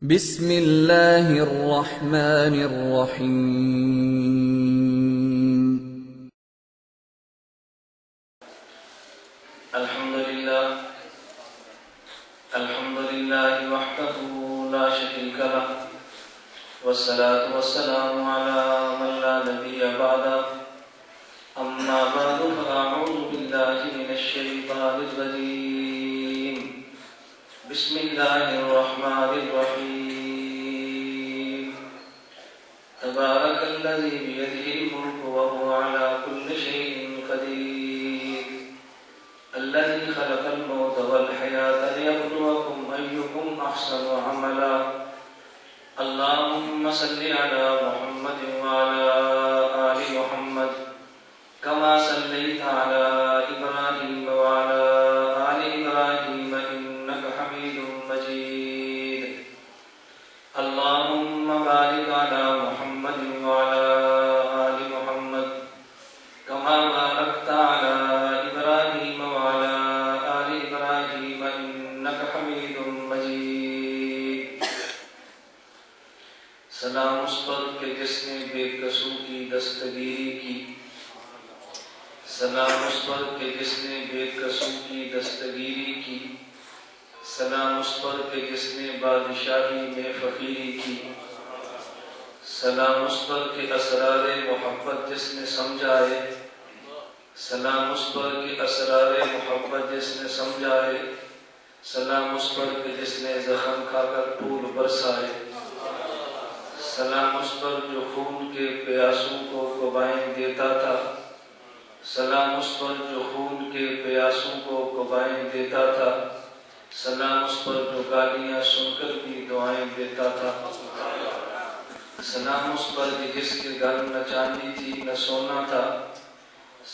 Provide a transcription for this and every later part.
بسم اللہ الرحمن الرحیم۔ الحمدللہ وحدہ لا شریک لہ والصلاة والسلام علی من لا نبی بعدہ اما بعد فاعوذ باللہ من الشیطان الرجیم بسم اللہ الرحمن الرحیم تبارک الذی بیدہ الملک وهو علی کل شیء قدیر الذي خلق الموت والحياة ليبلوكم أيكم أحسن عملا اللهم صل على محمد وعلى آل محمد كما صليت على إبراهيم وعلى آل إبراهيم إنك حميد مجيد اللهم بارك على محمد وعلى آل محمد كما باركت على إبراهيم وعلى آل إبراهيم إنك حميد مجيد سلام اس پر کہ جس نے بے قصور کی دستگیری کی، سلام اس پر کہ جس نے بے قصور کی دستگیری کی، سلام اس پر کہ جس نے بادشاہی میں فقیری کی، سلام اس پر کہ اسرار محبت جس نے سمجھائے، سلام اس پر کہ اسرار محبت جس نے سمجھائے، سلام اس پر کہ جس نے زخم کھا کر پھول برسائے، سلام اس پر جو خون کے پیاسوں کو قبائیں دیتا تھا، سلام اس پر جو خون کے پیاسوں کو قبائیں دیتا تھا، سلام اس پر جو گالیاں سن کر بھی دعائیں دیتا تھا، سلام اس پر کہ جس کے گھر نہ چاندی تھی نہ سونا تھا،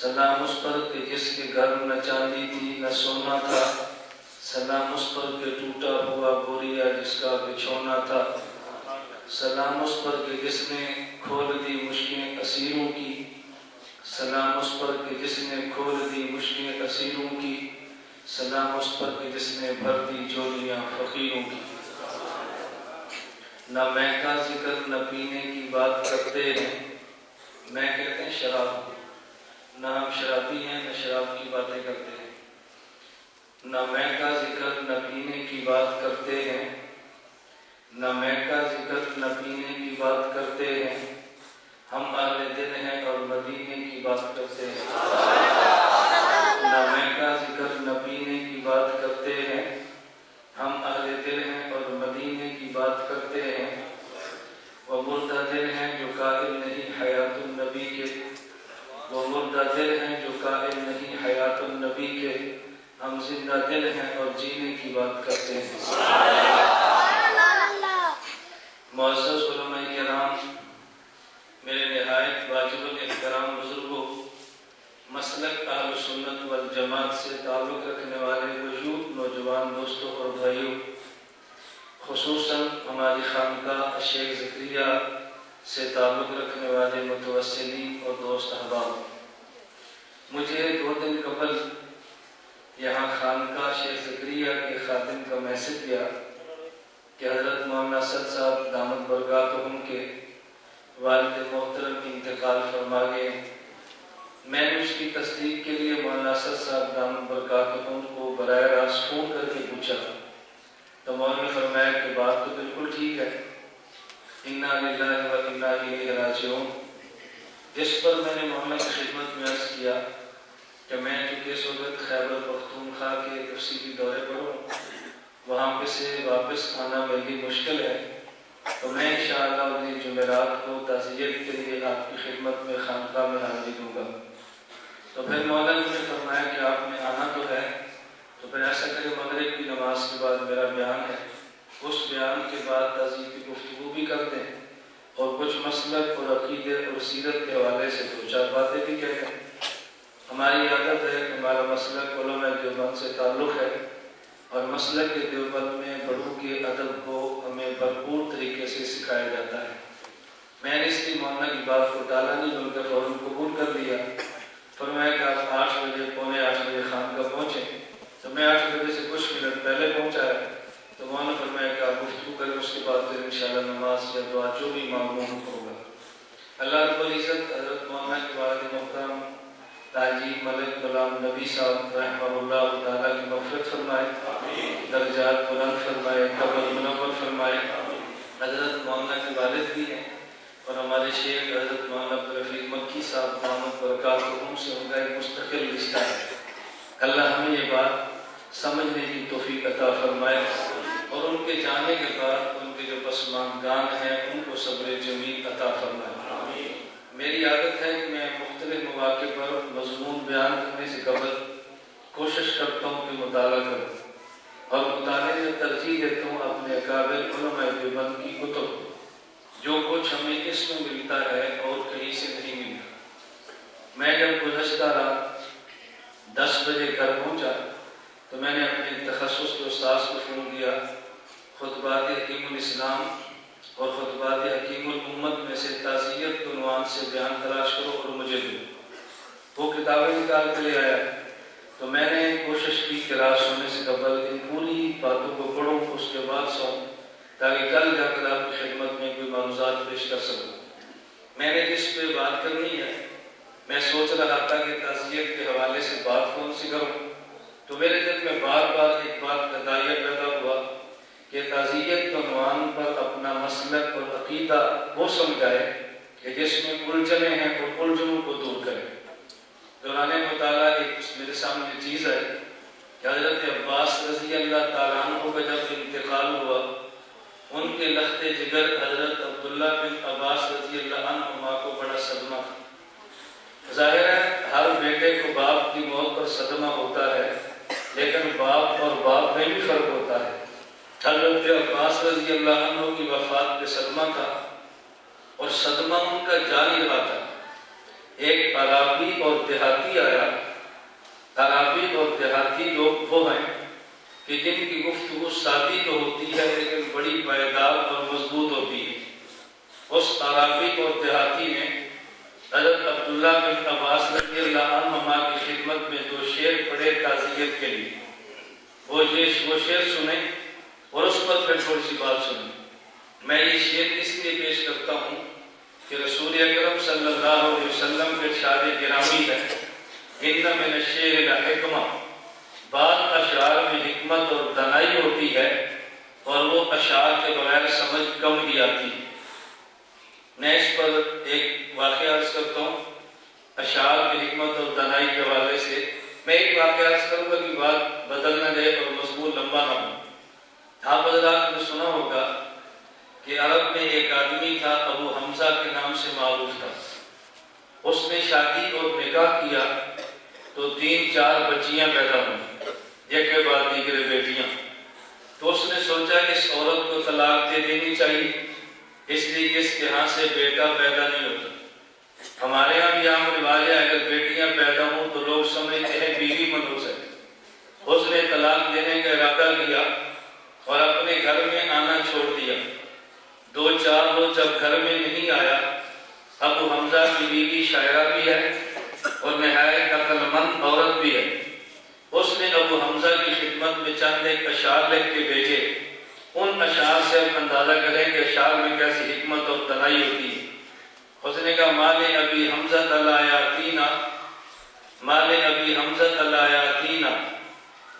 سلام اس پر کہ جس کے گھر نہ چاندی تھی نہ سونا تھا، سلام اس پر کہ ٹوٹا ہوا بوریا جس کا بچھونا تھا، سلام اس پر کہ جس نے کھول دی مشکیں اسیروں کی، سلام اس پر کہ جس نے کھول دی مشکیں اسیروں کی، سلام اس پر کہ جس نے بھر دی جولیاں فقیروں کی۔ نہ میں کا ذکر نہ پینے کی بات کرتے ہیں، میں کہتے ہیں شراب، نہ ہم شرابی ہیں نہ شراب کی باتیں کرتے ہیں، نہ میں کا ذکر نہ پینے کی بات کرتے ہیں، نہ میں کا ذکر نہ پینے کی بات کرتے ہیں، ہم اہل دل ہیں اور مدینے کی بات کرتے ہیں، نہ میں کا ذکر نہ پینے کی بات کرتے ہیں، ہم اہل دل ہیں اور مدینے کی بات کرتے ہیں، وہ مردہ دل ہیں جو قائل نہیں حیات النبی کے، وہ مردہ دل ہیں جو قائل نہیں حیات النبی کے، ہم زندہ دل ہیں اور جینے کی بات کرتے ہیں۔ معزز علماء کرام، میرے نہایت واجب الاحترام بزرگوں، مسلک اہل سنت والجماعت سے تعلق رکھنے والے وجود نوجوان دوستوں اور بھائیوں، خصوصاً ہماری خانقاہ شیخ زکریا سے تعلق رکھنے والے متوسلین اور دوست احباب، مجھے 2 دن قبل یہاں خانقاہ شیخ زکریا کے خادم کا میسج دیا کہ حضرت مولانا اسد صاحب دامت برکاتہم کے والد محترم انتقال فرما گئے۔ میں نے اس کی تصدیق کے لیے مولانا اسد صاحب دامت برکاتہم کو براہ راست فون کر کے پوچھا تو مولانا نے فرمایا کہ بات تو بالکل ٹھیک ہے، انا للہ و انا الیہ راجعون، جس پر میں نے مولانا کی خدمت میں عرض کیا کہ میں چونکہ اس وقت خیبر پختونخوا کے تفصیلی دورے پر ہوں، وہاں پہ سے واپس آنا میرے لیے مشکل ہے، تو میں انشاءاللہ اگلی جمعرات کو تعزیت کے لیے آپ کی خدمت میں خانقاہ میں حاضری دوں گا۔ تو پھر مولانا نے فرمایا کہ آپ نے آنا تو ہے، تو پھر ایسا کرے مغرب کی نماز کے بعد میرا بیان ہے، اس بیان کے بعد تعزیت کی گفتگو بھی کرتے ہیں اور کچھ مسلک اور عقیدے اور سیرت کے حوالے سے 2-4 باتیں بھی کہتے ہیں۔ ہماری عادت ہے کہ ہمارا مسلک علماء دیوبند سے تعلق ہے اور مسلک کے دیوبند میں بڑوں کے ادب کو ہمیں بھرپور طریقے سے سکھایا جاتا ہے۔ میں نے اس لیے مولانا کی بات کو ٹالا نہیں بلکہ فوراً قبول کر لیا۔ فرمایا کہ آپ 8 بجے پونے 8 بجے خانقاہ پہنچیں، تو میں 8 بجے سے کچھ منٹ پہلے پہنچا ہے تو مولانا فرمایا کہ آپ گفتگو کریں، اس کے بعد پھر انشاءاللہ نماز یا دعا جو بھی معمول ہوگا۔ اللہ رب العزت حضرت مولانا کے والد محترم حاجی ملک غلام نبی صاحب رحمہ اللہ تعالیٰ کی مغفرت فرمائے، درجات بلند فرمائے، قبر منور فرمائے۔ حضرت مولانا کے والد بھی ہیں اور ہمارے شیخ حضرت مولانا عبدالرفیق مکی صاحب دامت برکاتہم سے ان کا ایک مستقل رشتہ ہے۔ اللہ ہمیں یہ بات سمجھنے کی توفیق عطا فرمائے اور ان کے جانے کے بعد ان کے جو پسماندگان ہیں ان کو صبر جمیل عطا فرمائے۔ میری عادت ہے کہ میں مختلف مواقع پر مضمون بیان کرنے سے قبل کوشش کرتا ہوں کہ مطالعہ کروں اور مطالعے میں ترجیح دیتا ہوں اپنے اکابر علماء دیوبند کی کتب، جو کچھ ہمیں اس میں ملتا ہے اور کہیں سے نہیں ملتا۔ میں جب گزشتہ رات 10 بجے گھر پہنچا تو میں نے اپنے تخصص کے استاذ کو فون کیا، خطبات حکیم الاسلام اور خطبات حکیم الامت میں سے تعزیت عنوان سے بیان تلاش کرو اور مجھے دو۔ وہ کتابیں نکال کے لے آیا تو میں نے کوشش کی کہ رات سونے سے قبل ان پوری باتوں کو پڑھوں، اس کے بعد سوؤں تاکہ کل جا کر آپ کی خدمت میں کوئی معلومات پیش کر سکوں۔ میں نے جس پہ بات کرنی ہے میں سوچ رہا تھا کہ تعزیت کے حوالے سے بات کون سی کروں، تو میرے دل میں بار بار ایک بات کا دائیہ پیدا ہوا کہ تعزیت کے عنوان پر اپنا مسلک اور عقیدہ وہ سمجھائے کہ جس میں الجھنیں ہیں اور الجھنوں کو دور کرے۔ دوران مطالعہ ایک میرے سامنے چیز ہے کہ حضرت عباس رضی اللہ تعالیٰ عنہ کا جب انتقال ہوا، ان کے لخت جگر حضرت عبداللہ بن عباس رضی اللہ عنہ کو بڑا صدمہ تھا۔ ظاہر ہے ہر بیٹے کو باپ کی موت پر صدمہ ہوتا ہے، لیکن باپ اور باپ میں بھی فرق ہوتا ہے۔ حضرت عباس رضی اللہ عنہ کی وفات پہ صدمہ تھا اور صدمہ ان کا جاری رہا تھا۔ ایک عرابی اور دیہاتی آیا۔ عرابی اور دیہاتی لوگ وہ ہیں کہ جن کی گفتگو سادی تو ہوتی ہے لیکن بڑی پائیدار اور مضبوط ہوتی ہے۔ اس عرابی اور دیہاتی نے حضرت عبداللہ بن عباس رضی اللہ عنہ کی خدمت میں 2 شعر پڑھے تعزیت کے لیے۔ وہ شعر سنے اور اس پر پھر تھوڑی سی بات سنیں۔ میں یہ شعر اس لیے پیش کرتا ہوں کہ رسول اکرم صلی اللہ علیہ وسلم کے ارشاد گرامی ہے، ان من الشعر لحکمہ، بعض اشعار میں حکمت اور دانائی ہوتی ہے اور وہ اشعار کے بغیر سمجھ کم ہی آتی ہے۔ میں اس پر ایک واقعہ عرض کرتا ہوں اشعار کی حکمت اور دانائی کے حوالے سے۔ میں ایک واقعہ عرض کروں گا کہ بات بدل نہ جائے اور مضمون لمبا نہ ہو۔ آپ حضرات نے سنا ہوگا کہ عرب میں ایک آدمی تھا، ابو حمزہ کے نام سے معروف تھا۔ اس نے شادی اور نکاح کیا تو 3-4 بچیاں پیدا ہوئیں، ایک کے بعد دیگر بیٹیاں۔ تو اس نے سوچا کہ اس عورت کو طلاق دے دینی چاہیے، اس لیے کہ اس کے ہاں سے بیٹا پیدا نہیں ہوتا۔ ہمارے یہاں بھی عام رواج ہے اگر بیٹیاں پیدا ہوں تو لوگ سمجھتے ہیں بیوی منحوس ہے۔ اس نے طلاق دینے کا ارادہ کیا اور اپنے گھر میں آنا چھوڑ دیا۔ 2-4 روز جب گھر میں نہیں آیا، ابو حمزہ کی بیوی شاعرہ بھی ہے اور نہایت عقل مند عورت بھی ہے۔ اس نے ابو حمزہ کی خدمت میں چند ایک اشعار لکھ کے بھیجے۔ ان اشعار سے آپ اندازہ کریں کہ اشعار میں کیسی حکمت اور دانائی ہوتی ہے۔ اس نے کہا مال ابی حمزہ لا یاتینا، مال ابی حمزہ لا یاتینا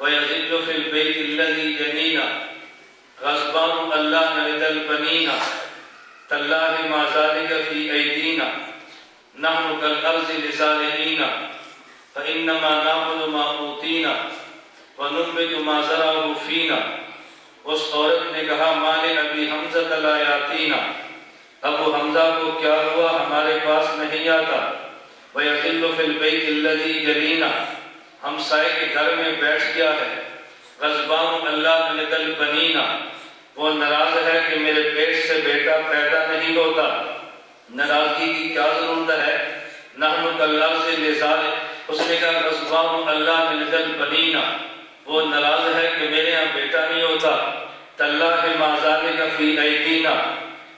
ویذل فی البیت الذی جنینا، غضبان اللہ نرد البنینا، تاللہ ما ذالک فی ایدینا، نحن کالارض لزارعینا، فانما ناخذ ما اوتینا وننبت ما زرعوا فینا۔ اس عورت نے کہا مال ابی حمزہ لا یاتینا، ابو حمزہ کو کیا ہوا ہمارے پاس نہیں آتا، ویذل فی البیت الذی جنینا، ہم سائے کے گھر میں بیٹھ گیا ہے، غضبان اللہ نرد البنینا، وہ ناراض ہے کہ میرے پیٹ سے بیٹا پیدا نہیں ہوتا۔ ناراضگی کی کیا ضرورت ہے؟ نحن کالارض لزارع، اس نے کہا غضبان اللہ نرد البنینا، وہ ناراض ہے کہ میرے یہاں بیٹا نہیں ہوتا۔ تاللہ ما ذالک فی ایدینا،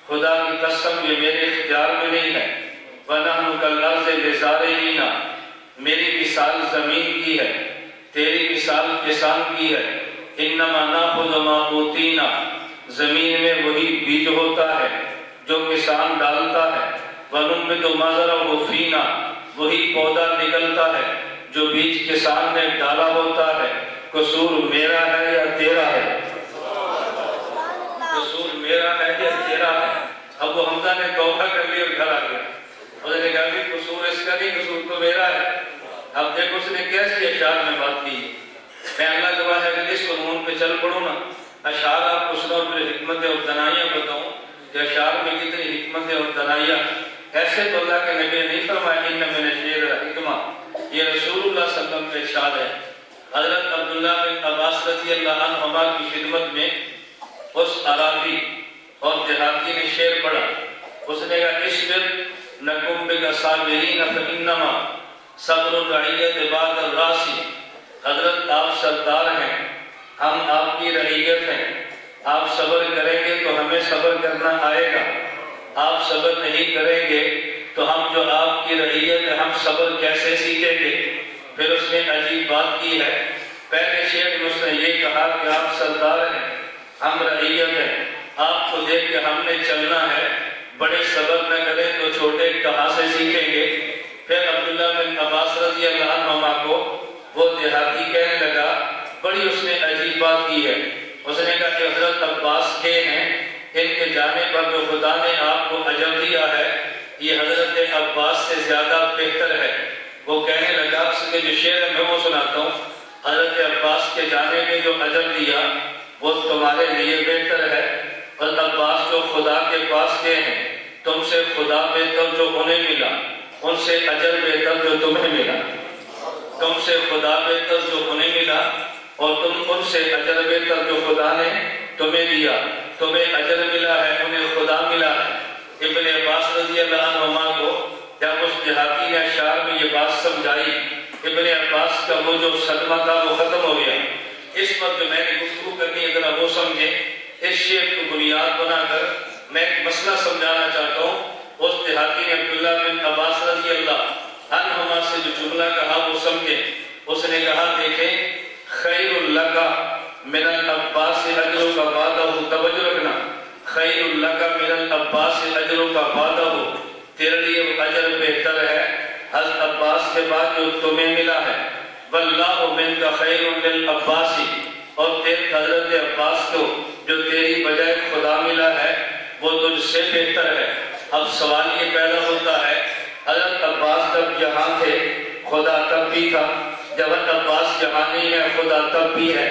خدا کی قسم یہ میرے اختیار میں نہیں ہے۔ وَنَحْنُ كَالْأَرْضِ لِزَارِعِينَ، میری مثال زمین کی ہے، تیری مثال کسان کی ہے۔ انما ناخذ ما اوتینا، زمین میں وہی بیج ہوتا ہے جو کسان ڈالتا ہے، وننبت ما زرعه فینا، وہی پودا نکلتا ہے جو بیج کسان نے ڈالا ہوتا ہے۔ قصور میرا ہے یا تیرا ہے؟ قصور میرا ہے یا تیرا ہے؟ اب وہ حمزہ نے توبہ کر لی اور گھر آ گیا، اس نے کہا کہ قصور اس کا نہیں، قصور تو میرا ہے۔ اب دیکھو اس نے کیسی اشعار میں بات کی۔ میں اللہ گواہ ہے کہ اس عنوان پہ چل پڑوں نا، اشعار آپ کو سنو، پھر حکمتیں اور دنائیاں بتاؤں کہ اشعار میں کتنی حکمتیں اور دنائیاں۔ ایسے تو اللہ کے نبی نے نہیں فرمایا ان من الشعر حکمہ، یہ رسول اللہ صلی اللہ علیہ وسلم کا ارشاد ہے۔ حضرت عبداللہ بن عباس رضی اللہ عنہما کی خدمت میں اس عرابی اور دیہاتی نے شعر پڑھا۔ اس نے کہا اصبر نکم بک صابرین فانما صبر الرعیت بعد الراسی۔ حضرت آپ سردار ہیں، ہم آپ کی رعیت ہیں، آپ صبر کریں گے تو ہمیں صبر کرنا آئے گا، آپ صبر نہیں کریں گے تو ہم جو آپ کی رعیت ہے ہم صبر کیسے سیکھیں گے؟ پھر اس نے عجیب بات کی ہے، پہلے شعر میں اس نے یہ کہا کہ آپ سردار ہیں، ہم رعیت ہیں، آپ کو دیکھ کے ہم نے چلنا ہے، بڑے صبر نہ کریں تو چھوٹے کہاں سے سیکھیں گے؟ پھر عبداللہ بن عباس رضی اللہ عنہما کو وہ دیہاتی کہنے لگا، بڑی اس نے عجیب بات کی ہے۔ اس نے کہا کہ حضرت عباس کے ہیں، ان کے جانے پر جو خدا نے آپ کو اجر دیا ہے یہ حضرت عباس سے زیادہ بہتر ہے۔ وہ کہنے لگا، اس کے جو شعر ہے میں وہ سناتا ہوں، حضرت عباس کے جانے میں جو اجر دیا وہ تمہارے لیے بہتر ہے، اور عباس جو خدا کے پاس گئے ہیں، تم سے خدا بہتر جو انہیں ملا، ان سے اجر بہتر جو تمہیں ملا، تم سے خدا بہتر جو انہیں ملا اور تم ان سے اجر بہتر جو خدا نے تمہیں دیا، تمہیں اجر ملا ہے انہیں خدا ملا ہے۔ ابن عباس رضی اللہ عنہما کو جب اس دیہاتی نے اشعار میں یہ بات سمجھائی، ابن عباس کا وہ جو صدمہ تھا وہ ختم ہو گیا۔ اس وقت جو میں نے گفتگو کرنی ہے ذرا وہ سمجھے، اس شعر کو بنیاد بنا کر میں ایک مسئلہ سمجھانا چاہتا ہوں۔ اس دیہاتی نے عبداللہ بن عباس رضی اللہ عنہما سے جو جملہ کہا وہ سمجھے۔ اس نے کہا دیکھیں خیر لک من العباس اجرک بعدہ، توجہ رکھنا، خیر لک من العباس اجرک بعدہ، تیرے لیے اجر بہتر ہے حضرت عباس کے بعد جو تمہیں ملا ہے۔ واللہ منک خیر للعباس، اور تیرے حضرت عباس کو جو تیری بجائے خدا ملا ہے وہ تجھ سے بہتر ہے۔ اب سوال یہ پیدا ہوتا ہے، حضرت عباس جب یہاں تھے خدا تب بھی تھا، جب عباس یہاں نہیں ہے خدا تب بھی ہے،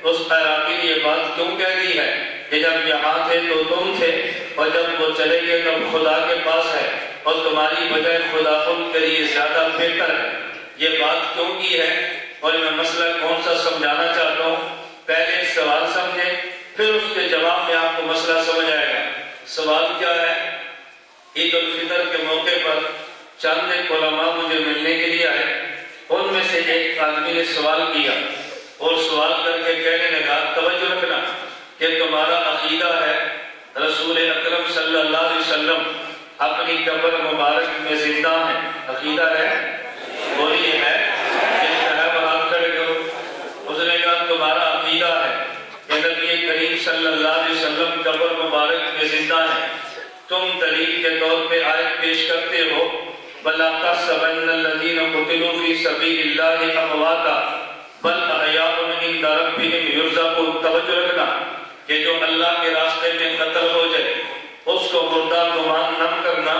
اس عراقی نے یہ بات کیوں کہہ دی ہے کہ جب یہاں تھے تو تم تھے اور جب وہ چلے گئے تب خدا کے پاس ہے اور تمہاری بجائے خدا ان کے لیے زیادہ بہتر ہے؟ یہ بات کیوں کی ہے اور میں مسئلہ کون سا سمجھانا چاہتا ہوں؟ پہلے سوال سمجھیں پھر اس کے جواب میں آپ کو مسئلہ سمجھ آئے گا۔ سوال کیا ہے؟ عید الفطر کے موقع پر چند ایک علماء مجھے ملنے کے لیے آئے، ان میں سے ایک آدمی نے سوال کیا اور سوال کر کے کہنے لگا، توجہ رکھنا کہ تمہارا عقیدہ ہے رسول اکرم صلی اللہ علیہ وسلم اپنی قبر مبارک میں زندہ ہیں، عقیدہ ہے؟ بولیے ہے؟ ہاتھ کھڑے کرو۔ اس نے کہا تمہارا عقیدہ ہے کہ نبی کریم صلی اللہ علیہ وسلم قبر مبارک میں زندہ ہیں، تم دلیل کے طور پہ آیت پیش کرتے ہو بَلَا تَحْسَبَنَّ الَّذِينَ قُتِلُوا فِي سَبِيلِ اللَّهِ أَمْوَاتًا بَلْ أَحْيَاءٌ عِندَ رَبِّهِمْ يُرْزَقُونَ۔ توجہ رکھنا کہ جو اللہ کے راستے میں قتل ہو جائے اس کو مردہ گمان نہ کرنا،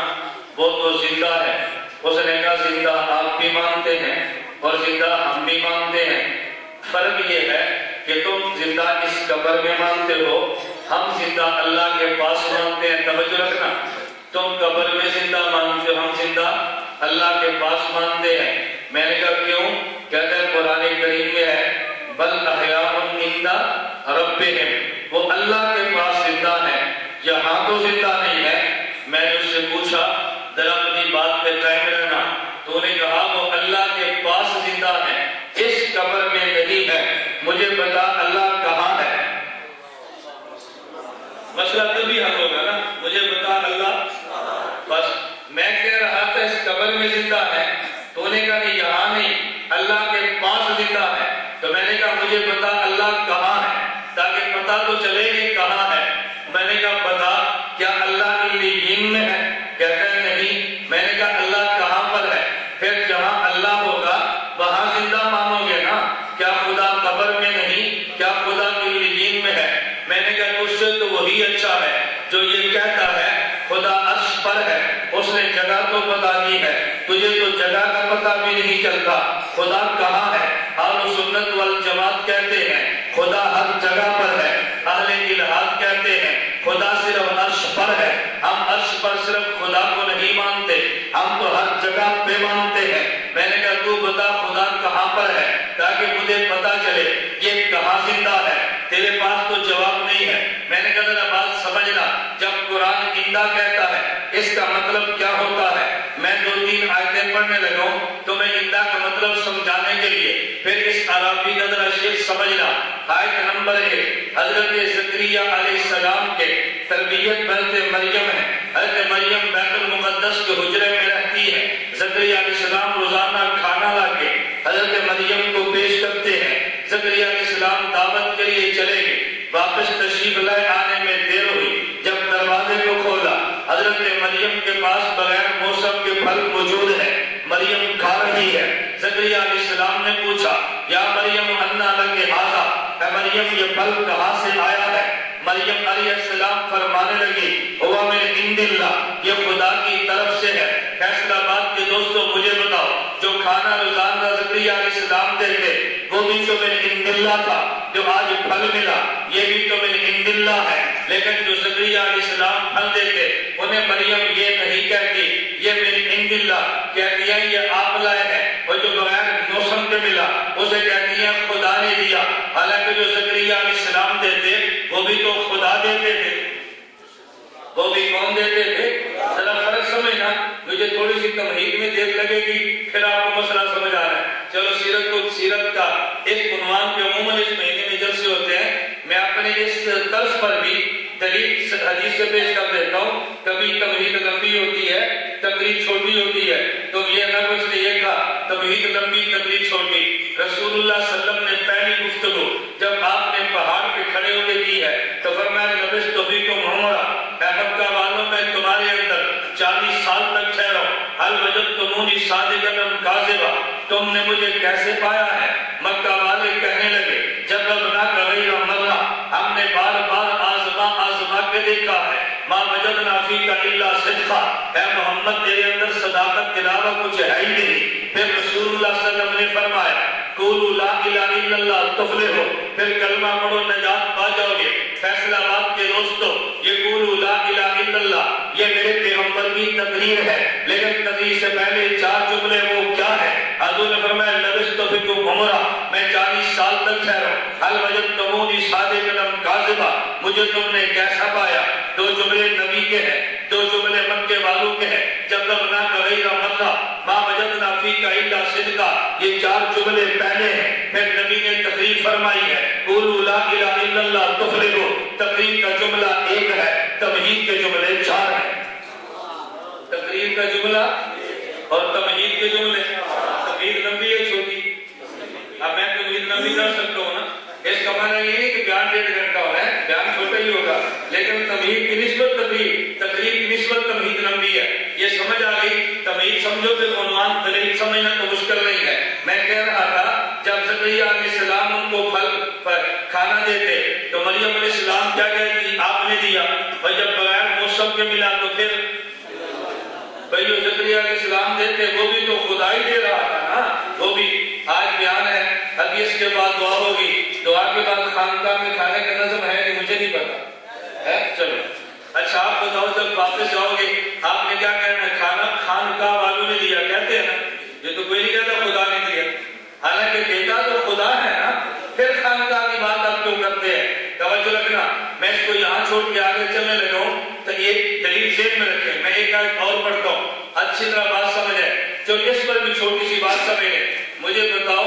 وہ تو زندہ ہے۔ اس نے کہا زندہ آپ بھی مانتے ہیں اور زندہ ہم بھی مانتے ہیں، فرق یہ ہے کہ تم زندہ اس قبر میں مانتے ہو، ہم زندہ اللہ کے پاس مانتے ہیں۔ توجہ رکھنا، تم قبر میں زندہ مانتے ہو، ہم زندہ اللہ کے پاس مانتے ہیں۔ میں نے کہا کیوں؟ کہتا ہے قرآن کریم میں ہے بل احیاء عند ربہم، وہ اللہ کے پاس زندہ ہے، یہاں تو زندہ نہیں ہے۔ میں نے اس سے پوچھا ذرا اپنی بات پہ قائم رہنا، تو نے کہا وہ اللہ کے پاس زندہ ہے، اس قبر میں نہیں ہے، مجھے بتا اللہ کہاں ہے؟ مسئلہ تبھی حل ہوگا نا، مجھے بتا اللہ، بس میں کہہ رہا تھا اس قبر میں زندہ ہے، تو نے کہا نہیں یہاں نہیں اللہ کے پاس زندہ ہے، تو میں نے کہا مجھے بتا اللہ کہاں ہے، تاکہ پتہ تو چلے کہ کہاں ہے۔ میں نے کہا بتا کیا اللہ علیین میں ہے؟ کہتا ہے نہیں۔ میں نے کہا اللہ کہاں پر ہے؟ پھر جہاں اللہ ہوگا وہاں زندہ مانو گے نا، کیا خدا قبر میں نہیں، کیا خدا علیین میں ہے؟ میں نے کہا اس سے تو وہی اچھا ہے جو یہ کہتا ہے خدا عرش پر ہے، اس نے جگہ تو بتا دی ہے، تجھے تو جگہ کا پتہ بھی نہیں چلتا، خدا کہاں ہے؟ اہل سنت والجماعت کہتے ہیں خدا ہر جگہ پر ہے، اہل الہاد کہتے ہیں خدا صرف عرش پر ہے۔ ہم عرش پر صرف خدا کو نہیں مانتے، ہم تو ہر جگہ پہ مانتے ہیں۔ میں نے کہا تو بتا خدا کہاں پر ہے تاکہ مجھے پتا چلے یہ کہاں زندہ ہے، تیرے پاس تو جواب نہیں ہے۔ میں نے کہا ذرا بات سمجھنا، جب قرآن زندہ کہتا ہے اس کا مطلب کیا ہوتا ہے؟ میں 2-3 آیتیں پڑھنے لگا ہوں تو میں زندہ کا مطلب سمجھانے کے لیے پھر اس عربی کا ذرا شیخ سمجھنا۔ آیت نمبر 1 حضرت زکریا علیہ السلام کے تربیت حضرت مریم ہے۔ حضرت مریم بیت المقدس کے حجرے میں رہتی ہے۔ زکریا علیہ السلام روزانہ کھانا لا کے حضرت مریم کو پیش کرتے ہیں۔ زکریا علیہ السلام دعوت کے لیے چلے گئے، واپس تشریف لائے آنے میں دیر ہوئی۔ جب دروازے کو کھولا حضرت مریم کے پاس بغیر موسم کے پھل موجود ہے، مریم کھا رہی ہے۔ زکریا علیہ السلام نے پوچھا یا مریم انا لک ھذا، اے مریم یہ پھل کہاں سے آیا ہے؟ مریم علیہ السلام فرمانے لگی ہوا من عند اللہ، یہ خدا کی طرف سے ہے۔ فیصلہ بات کے دوستوں مجھے بتاؤ، جو کھانا روزانہ زکریا علیہ السلام دیتے وہ بھی تو من عند اللہ تھا، جو آج پھل ملا یہ بھی تو من عند اللہ ہے، لیکن جو زکریا علیہ السلام پھل دیتے انہیں مریم یہ نہیں کہتی یہ من عند اللہ، کہتی ہے یہ آپ لائے ہیں، اور جو بغیر موسم کے ملا اسے کہتی ہے خدا نے دیا، حالانکہ جو زکریا علیہ السلام دیتے وہ بھی تو خدا دیتے تھے، وہ بھی کون دیتے تھے؟ ذرا فرق سمجھنا، مجھے تھوڑی سی تمہید میں دیر لگے گی پھر آپ کو مسئلہ سمجھ آ رہا ہے۔ چلو سیرت کا اس عنوان پہ عموماً اس مہینے میں جلسے ہوتے ہیں، میں اپنے اس طرز پر بھی دلیل حدیث سے پیش کر دیتا ہوں۔ کبھی تمہید لمبی ہوتی ہے تقریر چھوٹی ہوتی ہے، تو یہ نہ کچھ نے یہ کہا تمہید لمبی تقریر چھوٹی۔ رسول اللہ صلی اللہ علیہ وسلم نے پہلی گفتگو جب آپ نے پہاڑ پہ کھڑے ہو کے کی ہے تو فرمایا لبثت فیکم عمرا، اے مکہ والوں میں تمہارے اندر 40 سال تک ٹھہرا، هل وجدتمونی صادقا ام کاذبا، تم نے مجھے کیسے پایا ہے؟ مکہ والے کہنے لگے جربناک غیر مرہ، ہم نے بار بار آزما کے دیکھا ہے، ما وجدنا فیک الا صدقا، اے محمد تیرے اندر صداقت کے علاوہ کچھ ہے ہی نہیں۔ پھر رسول اللہ صلی اللہ علیہ وسلم نے فرمایا قولوا لا الہ الا اللہ تفلحوا، پھر کلمہ پڑھو نجات پا جاؤ گے۔ فیصلہ بات کے دوستو یہ قولوا لا الہ الا اللہ یہ میرے پیغمبر کی تقریر ہے، لیکن تقریر سے پہلے 4 جملے وہ کیا ہے؟ حضور نے فرمایا لبثت فیکم عمرا، میں 40 سال تک ٹھہرا، هل وجدتمونی صادقا ام کاذبا، مجھے تم نے کیسا پایا؟ 2 جملے نبی کے ہیں، 2 جملے مکے والوں کے ہیں، جربناک غیر مرہ، ما وجدنا فیک الا صدقا، یہ 4 جملے پہلے ہیں۔ پھر نبی نے تقریر فرمائی ہے قولوا لا الہ الا اللہ تفلحوا، تقریر کا جملہ 1 ہے، تمہید کے جملے 4 ہیں۔ تقریر کا جملہ اور تمہید کے جملے، تمہید لمبی ہے چھوٹی؟ اب میں تمہید لمبی کر سکتا ہوں نا، اس کا معنی یہ نہیں کہ بیان 1.5 گھنٹہ ہو رہا ہے، بیان چھوٹا ہی ہوگا، لیکن تمہید کی نسبت تقریر کی نسبت تمہید لمبی ہے۔ یہ سمجھ آ گئی؟ تمہید سمجھو پھر عنوان دلیل سمجھنا تو مشکل نہیں ہے۔ میں کہہ رہا تھا جب زکریا علیہ السلام ان کو پھل کھانا دیتے تو مریم علیہ السلام کیا کہتی آپ نے دیا، اور جب بغیر موسم کے ملا تو پھر بھائی جو زکریا علیہ السلام دیتے وہ بھی تو خدا ہی دے رہا تھا نا، وہ بھی آج بیان ہے، حدیث کے بعد دعا ہوگی، دعا کے بعد خانقاہ میں کھانے کا نظم ہے کہ مجھے نہیں پتا ہے؟ چلو اچھا آپ بتاؤ جب واپس جاؤ گے آپ نے کیا کہنا ہے؟ کھانا خانقاہ والوں نے دیا کہتے ہیں نا، یہ تو کوئی نہیں کہتا خدا نے دیا، حالانکہ دیتا تو خدا ہے نا، پھر خانقاہ کی بات آپ کیوں کرتے ہیں؟ توجہ رکھنا، میں اس کو یہاں چھوڑ کے آگے چلنے لگا ہوں تو ایک دلیل ذہن میں رکھیں، میں ایک آیت اور پڑھتا ہوں اچھی طرح بات سمجھیں، جو اس پر بھی چھوٹی سی بات سمجھیں۔ مجھے بتاؤ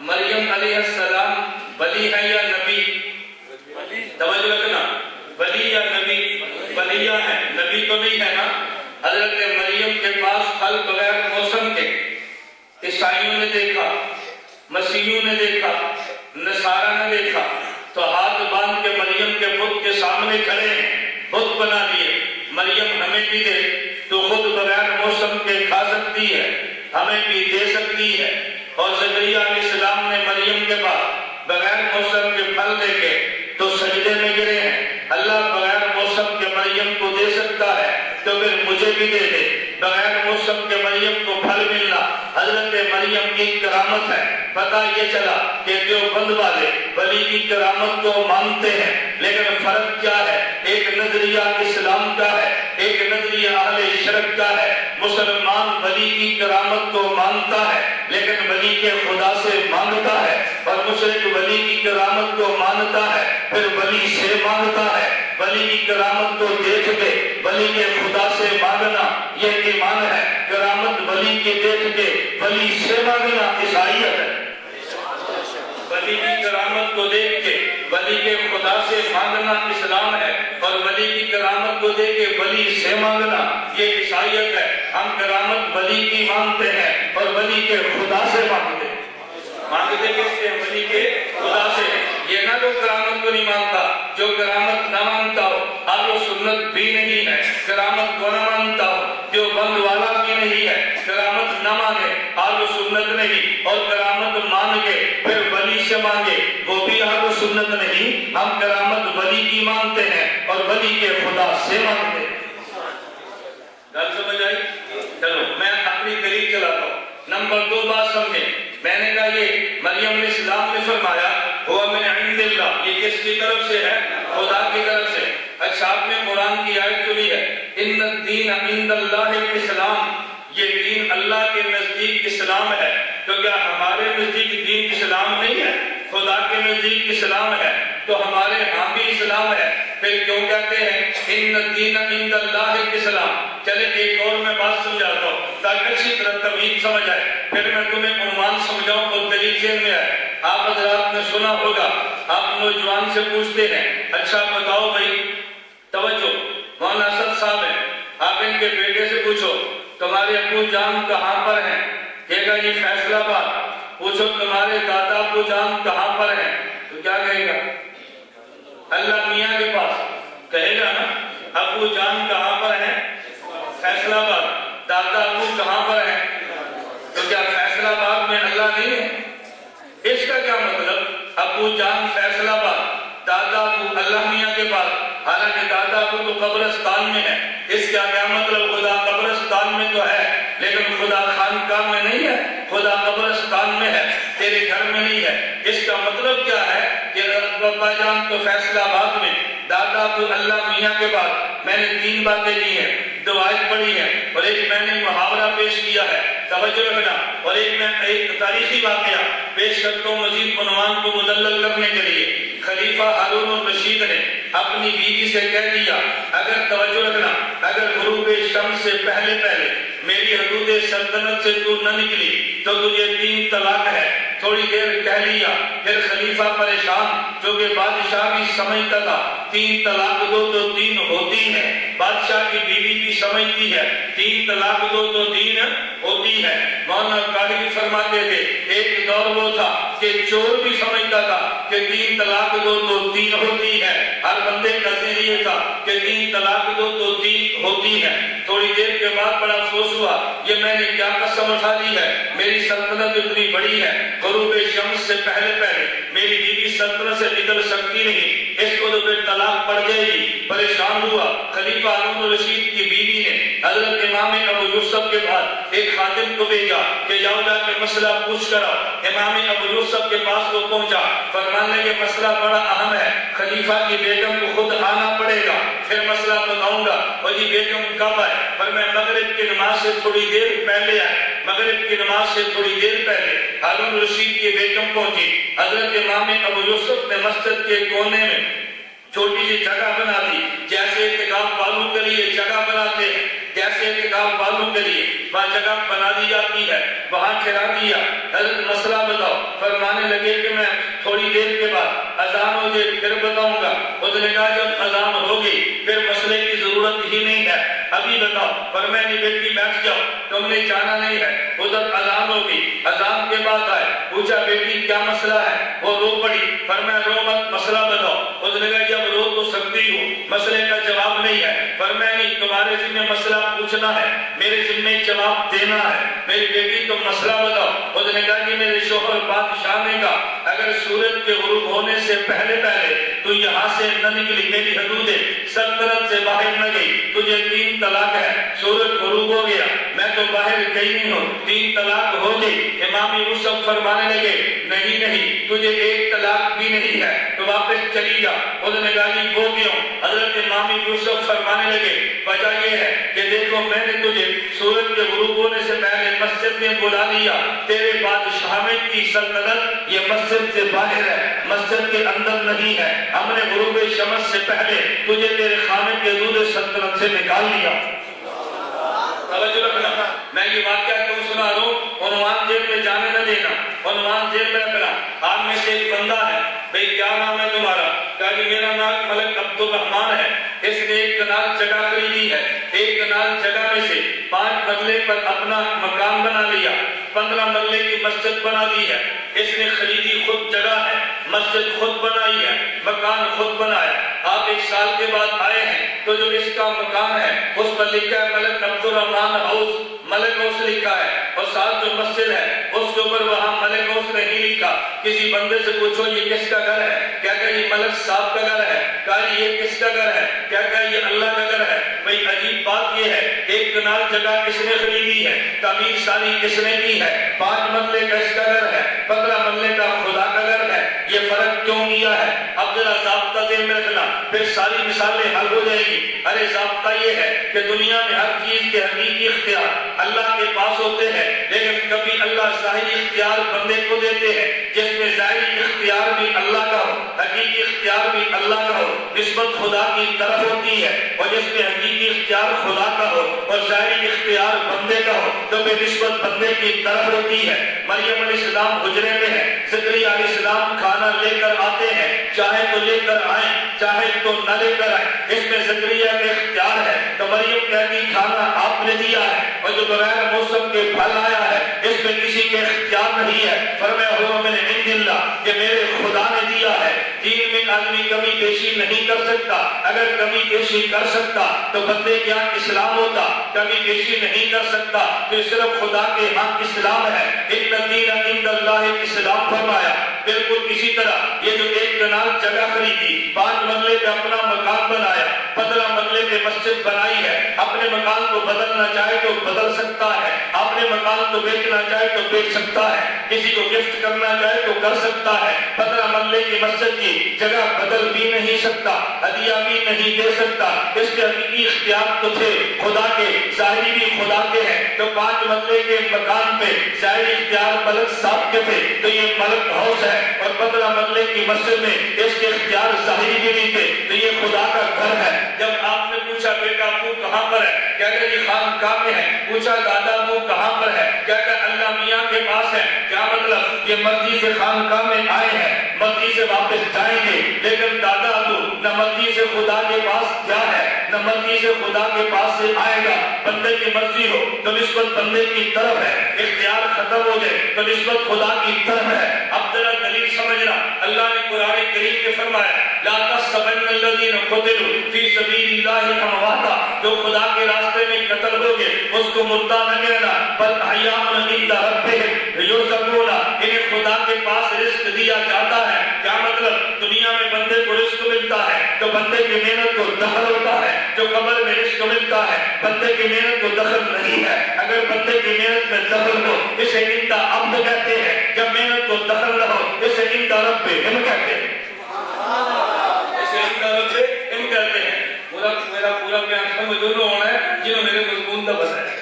مریم علیہ السلام ولی ہے یا نبی؟ توجہ رکھنا، ولی یا نبی؟ ولیہ ہے، نبی تو نہیں ہے نا۔ حضرت مریم کے پاس پھل بغیر موسم کے عیسائیوں نے دیکھا، مسیحیوں نے دیکھا، نصارہ نے دیکھا تو ہاتھ باندھ کے مریم کے بت کے سامنے کھڑے ہیں، بت بنا لیے۔ مریم ہمیں بھی دے تو خود بغیر موسم کے کھا سکتی ہے، ہمیں بھی دے سکتی ہے۔ اور زکریا علیہ السلام نے مریم کے پاس بغیر موسم کے پھل دے کے تو سجدے میں گرے ہیں، اللہ بغیر موسم کے مریم کو دے سکتا ہے تو پھر مجھے بھی دے دے۔ بغیر موسم کے مریم کو پھل ملنا حضرت مریم کی کرامت ہے۔ پتہ یہ چلا کہ دیوبند والے ولی کی کرامت کو مانتے ہیں، لیکن فرق کیا ہے؟ ایک نظریہ اسلام کا ہے، ایک نظریہ اہل شرک کا ہے۔ مسلمان ولی کی کرامت کو مانتا ہے لیکن ولی کے خدا سے مانگتا ہے، اور مشرک ولی کی کرامت کو مانتا ہے پھر ولی سے مانگتا ہے۔ ولی کی کرامت کو دیکھ کے ولی کے خدا سے مانگنا یہ ایمان ہے، کرامت ولی کی دیکھ کے ولی سے مانگنا عیسائیت ہے۔ ولی کی کرامت کو دیکھ کے ولی کے خدا سے مانگنا اسلام ہے، اور ولی کی کرامت کو دیکھ کے ولی سے مانگنا یہ عیسائیت ہے۔ ہم کرامت ولی کی مانگتے ہیں اور ولی کے خدا سے مانگتے ہیں۔ مانگتے کس سے؟ ولی کے خدا سے۔ یہ نہ جو کرامت کو نہیں مانتا، جو کرامت نہ مانتا ہو اہل سنت بھی نہیں ہے، کرامت کو نہ مانتا ہو دیوبند والا بھی نہیں ہے، کرامت نہ مانے اہل سنت نہیں، اور کرامت مان کے پھر ولی سے مانگے وہ بھی اہل سنت نہیں۔ ہم کرامت ولی کی مانتے ہیں اور ولی کے خدا سے مانگتے ہیں۔ گل سمجھ آئی؟ چلو میں اپنی دلیل چلاتا ہوں۔ نمبر 2 بات سمجھیں، میں نے کہا یہ مریم علیہ السلام نے فرمایا ہوا من عند اللہ، یہ کس کی طرف سے ہے؟ خدا کی طرف سے۔ اچھا آپ نے قرآن کی آیت سنی ہے ان الدین عند اللہ الاسلام، یہ دین اللہ کے نزدیک اسلام ہے، تو کیا ہمارے نزدیک دین اسلام نہیں ہے؟ خدا کے نزدیک اسلام ہے تو ہمارے ہاں بھی اسلام ہے، پھر کیوں کہتے ہیں ان الدین عند اللہ الاسلام؟ چلے ایک اور میں بات سمجھاتا ہوں تاکہ اچھی طرح تمہید سمجھ آئے، پھر میں تمہیں عنوان سمجھاؤں اور دلیل ذہن میں آئے۔ آپ حضرات نے سنا ہوگا، آپ نوجوان سے پوچھتے ہیں اچھا بتاؤ بھائی، توجہ، مولانا اسد صاحب ہیں، آپ ان کے بیٹے سے پوچھو تمہارے ابو جان کہاں پر ہیں؟ کہے گا جی فیصل آباد۔ پوچھو تمہارے دادا ابو جان کہاں پر ہیں؟ تو کیا کہے گا؟ اللہ میاں کے پاس۔ کہے گا نا ابو جان کہاں پر ہیں؟ فیصل آباد۔ دادا ابو کہاں پر ہیں؟ تو کیا فیصل آباد میں اللہ نہیں ہے؟ اس کا کیا مطلب؟ ابو جان فیصل آباد، دادا ابو اللہ میاں کے پاس، حالانکہ دادا ابو تو قبرستان میں ہے۔ اس کا کیا مطلب؟ خدا قبرستان میں تو ہے لیکن خدا خانقاہ میں نہیں ہے، خدا قبرستان میں ہے، تیرے گھر میں نہیں ہے۔ اس کا مطلب کیا ہے کہ ابا جان تو فیصل آباد میں، دادا ابو اللہ میاں کے پاس۔ میں نے 3 باتیں لی ہیں، 2 آیت پڑھی ہیں اور ایک میں نے محاورہ پیش کیا ہے، توجہ رکھنا، اور ایک میں ایک تاریخی واقعہ پیش کرتا ہوں مزید عنوان کو مدلل کرنے کے لیے۔ خلیفہ ہارون الرشید نے اپنی بیوی سے کہہ دیا اگر توجہ رکھنا، اگر غروب شمس سے پہلے میری حدود سلطنت سے تو نہ نکلی تو تجھے 3 طلاق ہے۔ تھوڑی دیر کہہ لیا، پھر خلیفہ پریشان، جو کہ بادشاہ بھی سمجھتا تھا 3 طلاق دو تو 3 ہوتی ہے، بادشاہ کی بیوی بھی سمجھتی ہے 3 طلاق دو تو 3 ہوتی ہے۔ مولانا قاری فرماتے تھے ایک دور وہ تھا کہ چور بھی سمجھتا تھا کہ 3 طلاق دو تو 3 ہوتی ہے، ہر بندے کا ذہن یہ تھا کہ 3 طلاق دو تو 3 ہوتی ہے۔ تھوڑی دیر کے بعد بڑا افسوس ہوا، یہ میں نے کیا قسم اٹھا لی ہے، میری سلطنت اتنی بڑی ہے، غروب شمس سے پہلے میری بیوی سلطنت سے نکل سکتی نہیں، اس کو تو پھر طلاق پڑ جائے گی۔ پریشان ہوا، خلیفہ ہارون الرشید کی بیوی نے حضرت امام ابو یوسف کے بعد ایک خادم کو بھیجا کہ جاؤ جا کے مسئلہ پوچھ کر آؤ۔ امام ابو یوسف کے پاس وہ پہنچا، فرمانے یہ مسئلہ بڑا اہم ہے، خلیفہ کی بیگم کو خود آنا پڑے گا، پھر مسئلہ بتاؤں گا۔ اور یہ بیگم کب آئے؟ پر میں مغرب کی نماز سے تھوڑی دیر پہلے آئے، مغرب کی نماز سے تھوڑی دیر پہلے ہارون الرشید کی بیگم پہنچی۔ حضرت امام ابو یوسف نے مسجد کے کونے میں چھوٹی سی جگہ بنا دی، جیسے اعتکاف والوں کے لیے جگہ بناتے ہیں، جیسے اعتکاف والوں کے لیے وہاں جگہ بنا دی جاتی ہے، وہاں کھڑا دیا۔ حضرت مسئلہ بتاؤ، فرمانے لگے کہ میں تھوڑی دیر کے بعد اذان ہو جائے پھر بتاؤں گا۔ اس نے کہا جب اذان ہوگی پھر مسئلے کی ضرورت ہی نہیں ہے، ابھی بتاؤ، فرمایا نہیں بیٹی بیٹھ جاؤ، تم نے جانا نہیں ہے۔ ادھر اذان ہوگی، اذان کے بعد آئے، پوچھا بیٹی کیا مسئلہ ہے؟ وہ رو پڑی، فرمایا رو مت، مسئلہ بتاؤ۔ اس نے کہا جب رو تو سکتی ہوں، مسئلے کا جواب نہیں ہے۔ فرمایا نہیں، تمہارے ذمہ مسئلہ پوچھنا ہے، میرے ذمہ جواب دینا ہے۔ میری بیٹی تم مسئلہ بتاؤ۔ اس نے کہا کہ میرے شوہر بادشاہ نے کہا اگر سورج کے غروب ہونے سے پہلے تو یہاں سے نہ نکلی، میری حدود سلطنت سے باہر نہ گئی، تجھے 3 طلاق ہے۔ سورج غروب ہو گیا، میں تو باہر گئی نہیں ہوں، 3 طلاق ہو گئی۔ امام یوسف فرمانے لگے نہیں نہیں، تجھے 1 طلاق بھی نہیں ہے، تو واپس چلی جا۔ اس نے کہا جی وہ کیوں؟ حضرت امام یوسف فرمانے لگے وجہ یہ ہے کہ دیکھو میں نے تجھے سورج کے غروب ہونے سے پہلے مسجد میں بلا لیا، تیرے بادشاہت کی سلطنت یہ مسجد سے باہر ہے، مسجد کے اندر نہیں ہے۔ ہم نے غروب شمس سے پہلے تجھے تیرے خانے کے حدود سلطنت سے نکال لیا۔ توجہ رکھنا، میں یہ واقعہ کیوں سنا رہا ہوں؟ عنوان جیل میں جانے نہ دینا، عنوان جیل میں رکھنا۔ آپ میں سے ایک بندہ ہے، بھئی کیا نام ہے تمہارا؟ کہا کہ میرا نام ملک عبد الرحمان ہے۔ اس نے 1 کنال جگہ خریدی ہے، 1 کنال جگہ میں سے 5 مرلے پر اپنا مکان بنا لیا، 15 مرلے کی مسجد بنا دی ہے۔ اس نے خریدی خود جگہ ہے، مسجد خود بنائی ہے، مکان خود بنایا۔ آپ 1 سال کے بعد آئے ہیں تو جو اس کا مکان ہے اس پر لکھا ہے ملک عبد الرحمان ہاؤس، ملک ہاؤس لکھا ہے، اور ساتھ جو مسجد ہے اس کے اوپر وہاں ملک ہاؤس نہیں لکھا۔ کسی بندے سے پوچھو یہ کس کا گھر ہے؟ کیا کہ یہ ملک صاحب کا گھر ہے۔ کہا یہ کس کا گھر ہے؟ کیا کہ یہ اللہ کا گھر ہے۔ بھئی عجیب بات یہ ہے، 1 کنال جگہ کس نے خریدی ہے، تعمیر ساری کس نے کی ہے، 5 مرلے کا اس کا گھر ہے، 15 مرلے کا خدا کا گھر ہے، یہ فرق کیوں کیا ہے؟ اب ذرا ضابطہ ذہن میں رکھنا، پھر ساری مثالیں حل ہو جائے گی۔ ارے ضابطہ یہ ہے کہ دنیا میں ہر چیز کے حقیقی اختیار اللہ کے پاس ہوتے ہیں، لیکن کبھی اللہ ظاہری اختیار بندے کو دیتے ہیں، جس میں ظاہری اختیار بھی اللہ کا ہو، حقیقی اختیار بھی اللہ کا ہو، نسبت خدا کی طرف ہوتی ہے، اور جس میں حقیقی اختیار خدا کا ہو اور ظاہری اختیار بندے کا ہو تو پھر نسبت بندے کی طرف ہوتی ہے۔ مریم علیہ السلام حجرے میں ہے، زکریا علیہ السلام کھانا لے کر آتے ہیں، چاہے تو لے کر آئیں چاہے تو نہ لے کر آئیں، اس میں زکریا کے اختیار ہے، تو مریم کہتی کھانا آپ نے دیا ہے، اور جو بغیر موسم کے پھل آیا ہے اس میں کسی کے اختیار نہیں ہے۔ فرمایا ہوا من عند اللہ، کہ میرے خدا نے دیا ہے۔ دین میں آدمی کمی بیشی نہیں کر سکتا، اگر کمی بیشی کر سکتا تو بندے کیا اسلام ہوتا، کمی بیشی نہیں کر سکتا تو صرف خدا کے ہاں اسلام ہے۔ ان الدین عند اللہ اسلام فرمایا۔ بالکل اسی طرح یہ جو 1 کنال جگہ خریدی، 5 مرلے پہ اپنا مکان بنایا، 15 مرلے پہ مسجد بنائی ہے، اپنے مکان کو بدلنا چاہے تو بدل سکتا ہے، اپنے مکان کو بیچنا چاہے تو بیچ سکتا ہے، کسی کو گفٹ کرنا چاہے تو کر سکتا ہے۔ 15 مرلے کی مسجد کی جگہ بدل بھی نہیں سکتا، ہدیہ بھی نہیں دے سکتا، اس کے حقیقی اختیار تو تھے خدا کے، ظاہری بھی خدا کے ہیں۔ تو 5 مرلے کے مکان پہ ظاہری اختیار ملک صاحب کے تھے تو یہ ملک ہاؤس ہے، اور 15 مرلے کی مسجد میں اس کے اختیار ظاہری بھی نہیں تھے تو یہ خدا کا گھر ہے۔ جب آپ نے پوچھا بیٹا ابو کہاں پر ہے؟ کیا کہ یہ خانقاہ میں ہے۔ پوچھا دادا ابو کہاں پر ہے؟ کیا کہ اللہ میاں کے پاس ہے۔ کیا مطلب؟ یہ مرضی سے خانقاہ میں آئے ہیں، مرضی سے واپس جائیں گے، لیکن دادا ابو نہ مرضی سے خدا کے پاس جا ہے نہ مرضی سے خدا کے پاس سے آئے گا۔ بندے کی مرضی ہو تو نسبت بندے کی طرف ہے، اختیار ختم ہو جائے تو نسبت خدا کی طرف ہے۔ اب ذرا دلیل سمجھنا، اللہ نے قرآن کریم میں فرمایا لا تحسبن الذین قتلوا فی سبیل اللہ امواتا، جو خدا کے راستے میں قتل ہو گئے اس کو مردہ نہ کہنا، بل احیاء عند ربہم یرزقون، انہیں خدا کے پاس رزق دیا جاتا ہے۔ کیا مطلب؟ دنیا میں بندے کو رزق ملتا ہے تو بندے کی محنت کو دخل ہوتا ہے، جو قبر میں رزق ملتا ہے بندے کی محنت کو دخل نہیں ہے۔ اگر بندے کی محنت میں دخل ہو اسے انتا عبد کہتے ہیں، جب محنت کو دخل نہ ہو اسے انتا رب ہم کہتے ہیں، اسے انتا رب ہم کہتے ہیں۔ میرا پورا بیان سمجھ دونوں ہونا ہے جنہوں میرے مضمون کا بتایا۔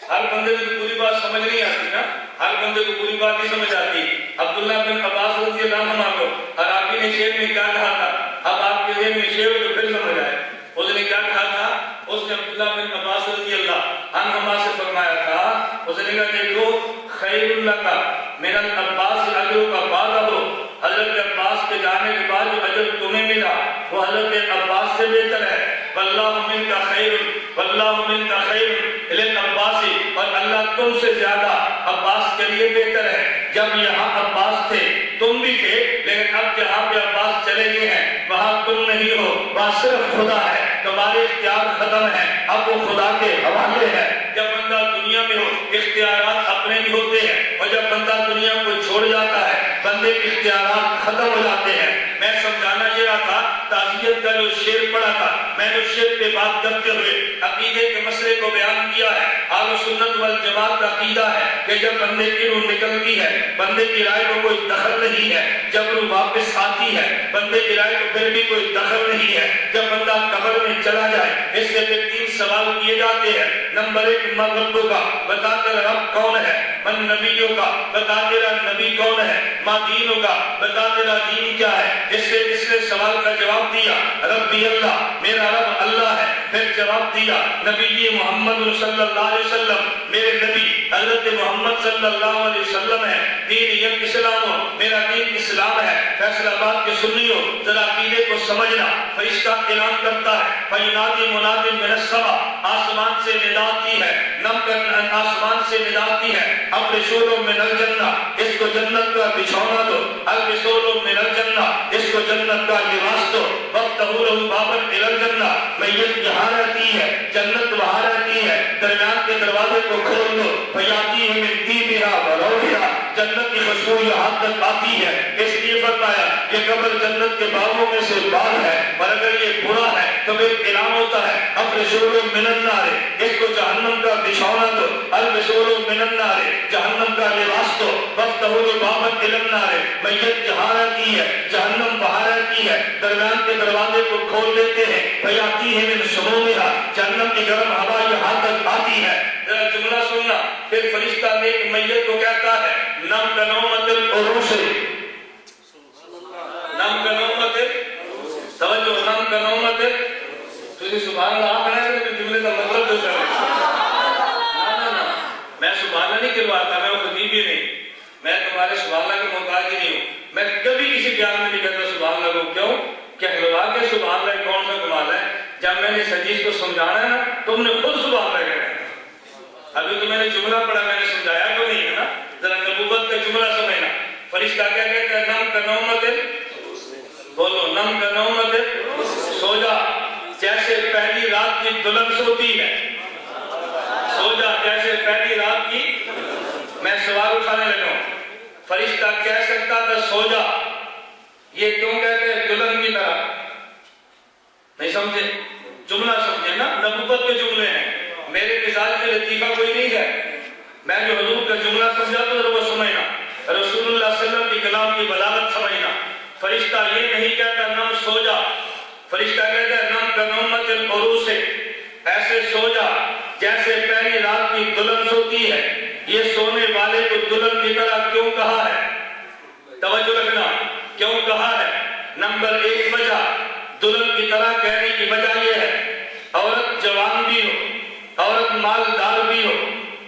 ہر بندے کو پوری بات سمجھ نہیں آتی نا، ہر بندے کو پوری بات نہیں سمجھ آتی۔ عبداللہ بن عباس رضی اللہ عنہ کو عربی نے شعر میں کیا کہا تھا؟ اب آپ کے ذہن میں شعر تو پھر سمجھ آئے۔ اس نے کیا کہا تھا؟ اس نے عبداللہ بن عباس رضی اللہ عنہ سے فرمایا تھا، اس نے کہا دیکھو خیر اللہ کا من العباس اجر کا بعد ہو، حضرت عباس کے جانے کے بعد جو اجر تمہیں ملا وہ حضرت عباس سے بہتر ہے، واللہ من کا خیر واللہ منک خیر للعباس، اور اللہ تم سے زیادہ عباس کے لیے بہتر ہے۔ جب یہاں عباس تھے تم بھی تھے، لیکن اب جہاں پہ عباس چلے گئے ہیں وہاں تم نہیں ہو، وہاں صرف خدا ہے، تمہارے اختیار ختم ہے، اب وہ خدا کے حوالے ہے۔ جب بندہ دنیا میں ہو اختیارات اپنے بھی ہوتے ہیں، اور جب بندہ دنیا کو چھوڑ جاتا ہے بندے کے اختیارات ختم ہو جاتے ہیں۔ میں سمجھانا یہ رہا تھا، تعزیت کا جو شعر پڑھا تھا میں نے اس شعر پہ بات کرتے ہوئے عقیدے کے مسئلے کو بیان کیا ہے۔ اہل سنت والجماعت کا عقیدہ ہے کہ جب بندے کی روح نکلتی ہے بندے کی رائے کو کوئی دخل نہیں ہے، جب روح واپس آتی ہے بندے کی رائے کو پھر بھی کوئی دخل نہیں ہے، جب بندہ قبر میں چلا جائے اس سے پھر 3 سوال کیے جاتے ہیں۔ نمبر 1 من ربک کا، بتا تیرا رب کون ہے؟ من نبیوں کا، بتا تیرا نبی کون ہے؟ ما دینوں کا، بتا تیرا دین کیا ہے؟ اس سے پچھلے سوال کا جواب دیا ربی اللہ، میرا رب اللہ ہے۔ پھر جواب دیا نبی محمد صلی اللہ علیہ وسلم، میرے نبی حضرت محمد صلی اللہ علیہ وسلم ہے۔ دین یک اسلام، میرا دین اسلام ہے۔ فیصلہ بات کے سنیو، ذرا عقیدے کو سمجھنا۔ فرشتہ اعلان کرتا ہے فینادی منادی من السماء، آسمان سے ندا آتی ہے، آسمان سے ندا آتی ہے افرشوا من الجنہ، اس کو جنت کا بچھونا دو، البسوا من الجنہ، اس کو جنت کا لباس دو، وافتحوا له بابا الى الجنہ، میت یہاں رہتی ہے جنت وہاں رہتی ہے، درمیان کے دروازے کو کھول دو، فیاتیہ من طیبها وروحها، جنت کی خوشبو یہاں تک آتی ہے۔ اس لیے فرمایا یہ قبر جنت کے باغوں میں سے باغ ہے، اور اگر یہ برا ہے تو پھر اعلان ہوتا ہے افرشوا من النار، اس کو جہنم کا بچھونا دو، البسوا من النار، جہنم کا لباس دو، وافتحوا له بابا الى النار، میت یہاں رہتی ہے جہنم وہاں رہتی ہے، درمیان کے دروازے کو کھول دیتے ہیں، فیاتیہ من سمومها، جہنم کی گرم ہوا یہاں تک آتی ہے۔ ذرا جملہ سننا، پھر فرشتہ نیک میت کو کہتا ہے نم کنومت العروس، نم کنومت، توجہ، نم کنومت، تجھے سبحان اللہ آپ کہنا ہے کہ جملے کا مطلب جو نا میں سبحان اللہ نہیں کہلواتا، میں وہ خطیب ہی نہیں، میں تمہارے سبحان اللہ کے محتاج ہی نہیں ہوں، میں کبھی کسی بیان میں نہیں کہتا سبحان اللہ کو، کیوں؟ کہلوا کے سبحان اللہ کون سا کمال ہے؟ جب میں نے اس حدیث کو سمجھانا ہے نا تم نے خود سبحان اللہ کہنا ہے۔ ابھی تو میں نے جملہ پڑھا، میں نے سمجھایا تو نہیں ہے نا، ذرا نبوت کا جملہ سمجھنا۔ فرشتہ کیا کہتا ہے نم کنومت، بولو نم کنومت، سو جا جیسے پہلی رات کی دلہن سوتی ہے، سو جا جیسے پہلی رات کی۔ میں سوال اٹھانے لگا ہوں، فرشتہ کہہ سکتا تھا سو جا، یہ کیوں کہتے ہیں دلہن کی طرح؟ نہیں سمجھے؟ جملہ سمجھے نا، نبوت کے جملے ہیں، میرے مزاج میں لطیفہ کوئی نہیں ہے، میں جو حضور کا جملہ سمجھا تو وہ سمجھنا، رسول اللہ صلی اللہ علیہ وسلم کی کلام کی بلاغت سمجھنا۔ فرشتہ یہ نہیں کہتا نم سو جا، فرشتہ کہتا ہے نم کنومت العروس، ایسے سو جا جیسے پہلی رات کی دلہن سوتی ہے۔ یہ سونے والے کو دلہن کی طرح کیوں کہا ہے؟ توجہ رکھنا، کیوں کہا ہے؟ نمبر 1 وجہ، دلہن کی طرح کہنے کی وجہ یہ ہے عورت جوان بھی ہو، عورت مالدار بھی ہو،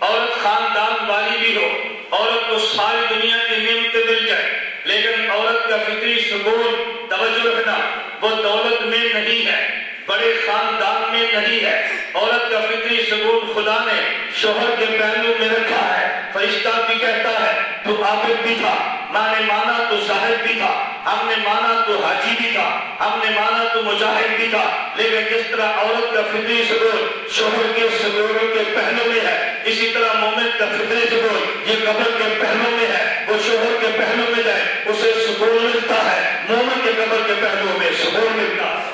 عورت خاندان والی بھی ہو، عورت کو ساری دنیا کی نعمتیں مل جائے، لیکن عورت کا فطری سکون، توجہ رکھنا، وہ دولت میں نہیں ہے، بڑے خاندان میں نہیں ہے، عورت کا فطری سکون خدا نے شوہر کے پہلو میں رکھا ہے۔ فرشتہ بھی کہتا ہے تو عابد بھی تھا، میں نے مانا تو زاہد بھی تھا، ہم نے مانا تو حاجی بھی تھا، ہم نے مانا تو مجاہد بھی تھا، لیکن جس طرح عورت کا فطری سکون شوہر کے سکونوں کے پہلو میں ہے، اسی طرح مومن کا فطری سکون یہ قبر کے پہلو میں ہے۔ وہ شوہر کے پہلو میں جائے اسے سکون ملتا ہے، مومن کے قبر کے پہلو میں سکون ملتا ہے۔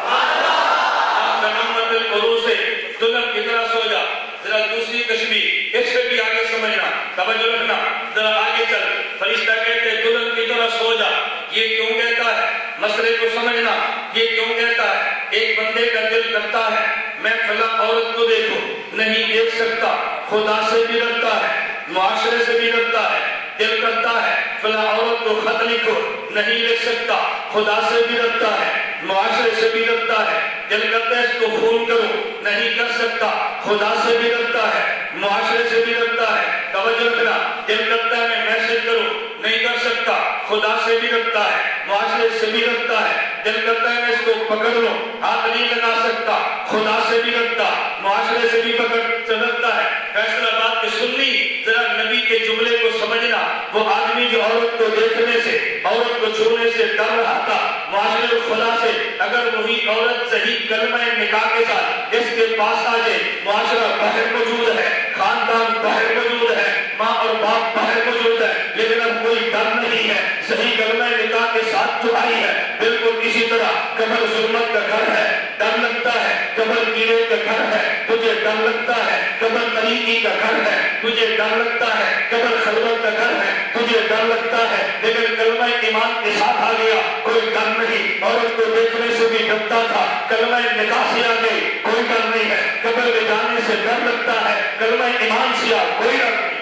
دلہن کی طرح سو جا۔ ذرا دوسری تشبیہ اس سے بھی آگے سمجھنا، توجہ رکھنا، ذرا آگے چل۔ فرشتہ کہتے ہیں دلہن کی طرح سو جا، یہ کیوں کہتا ہے؟ مسئلے کو سمجھنا، یہ کیوں کہتا ہے؟ ایک بندے کا دل کرتا ہے میں فلاں عورت کو دیکھوں، نہیں دیکھ سکتا، خدا سے بھی ڈرتا ہے، معاشرے سے بھی ڈرتا ہے، دل کرتا ہے فلاں عورت کو خط لکھو، نہیں لکھ سکتا، خدا سے بھی ڈرتا ہے، معاشرے سے بھی ڈرتا ہے، دل کرتا ہے اس کو فون کرو، نہیں کر سکتا، خدا سے بھی ڈرتا ہے، معاشرے سے بھی ڈرتا ہے، توجہ رکھنا، دل کرتا ہے میں میسج کروں، نہیں کر سکتا، خدا سے بھی رکھتا ہے، معاشرے سے بھی رکھتا ہے، دل کرتا ہے میں اس کو پکڑ لوں، ہاتھ نہیں لگا سکتا، خدا سے بھی رکھتا، معاشرے سے بھی پکڑ رکھتا ہے۔ فیصلہ باد کے سنی ذرا نبی کے جملے کو سمجھنا، وہ آدمی جو عورت کو دیکھنے سے، عورت کو چھونے سے ڈر رہا تھا معاشرے خدا سے، اگر وہی عورت صحیح کلمہ نکاح کے ساتھ اس کے پاس آ جائے، معاشرہ باہر موجود ہے، خاندان باہر موجود ہے، ماں اور باپ باہر موجود ہے، لیکن اب کوئی ڈر نہیں ہے، صحیح کلمہ نکاح کے ساتھ جو آئی ہے بالکل اسی طرح قبر ظلمت کا گھر ہے، ڈر لگتا ہے، قبر کیڑے کا گھر ہے، تجھے ڈر لگتا ہے، قبر طریقی کا گھر ہے، تجھے ڈر لگتا ہے، قبر خلوت کا گھر ہے، تجھے ڈر لگتا ہے، لیکن کلمہ ایمان کے ساتھ آ گیا، کوئی ڈر نہیں، عورت کو دیکھنے سے بھی ڈرتا تھا، کلمہ نکاح سے آ گئی، کوئی ڈر نہیں ہے، قبر میں جانے سے ڈر لگتا ہے، کلمہ ایمان سے آ کوئی ڈر نہیں،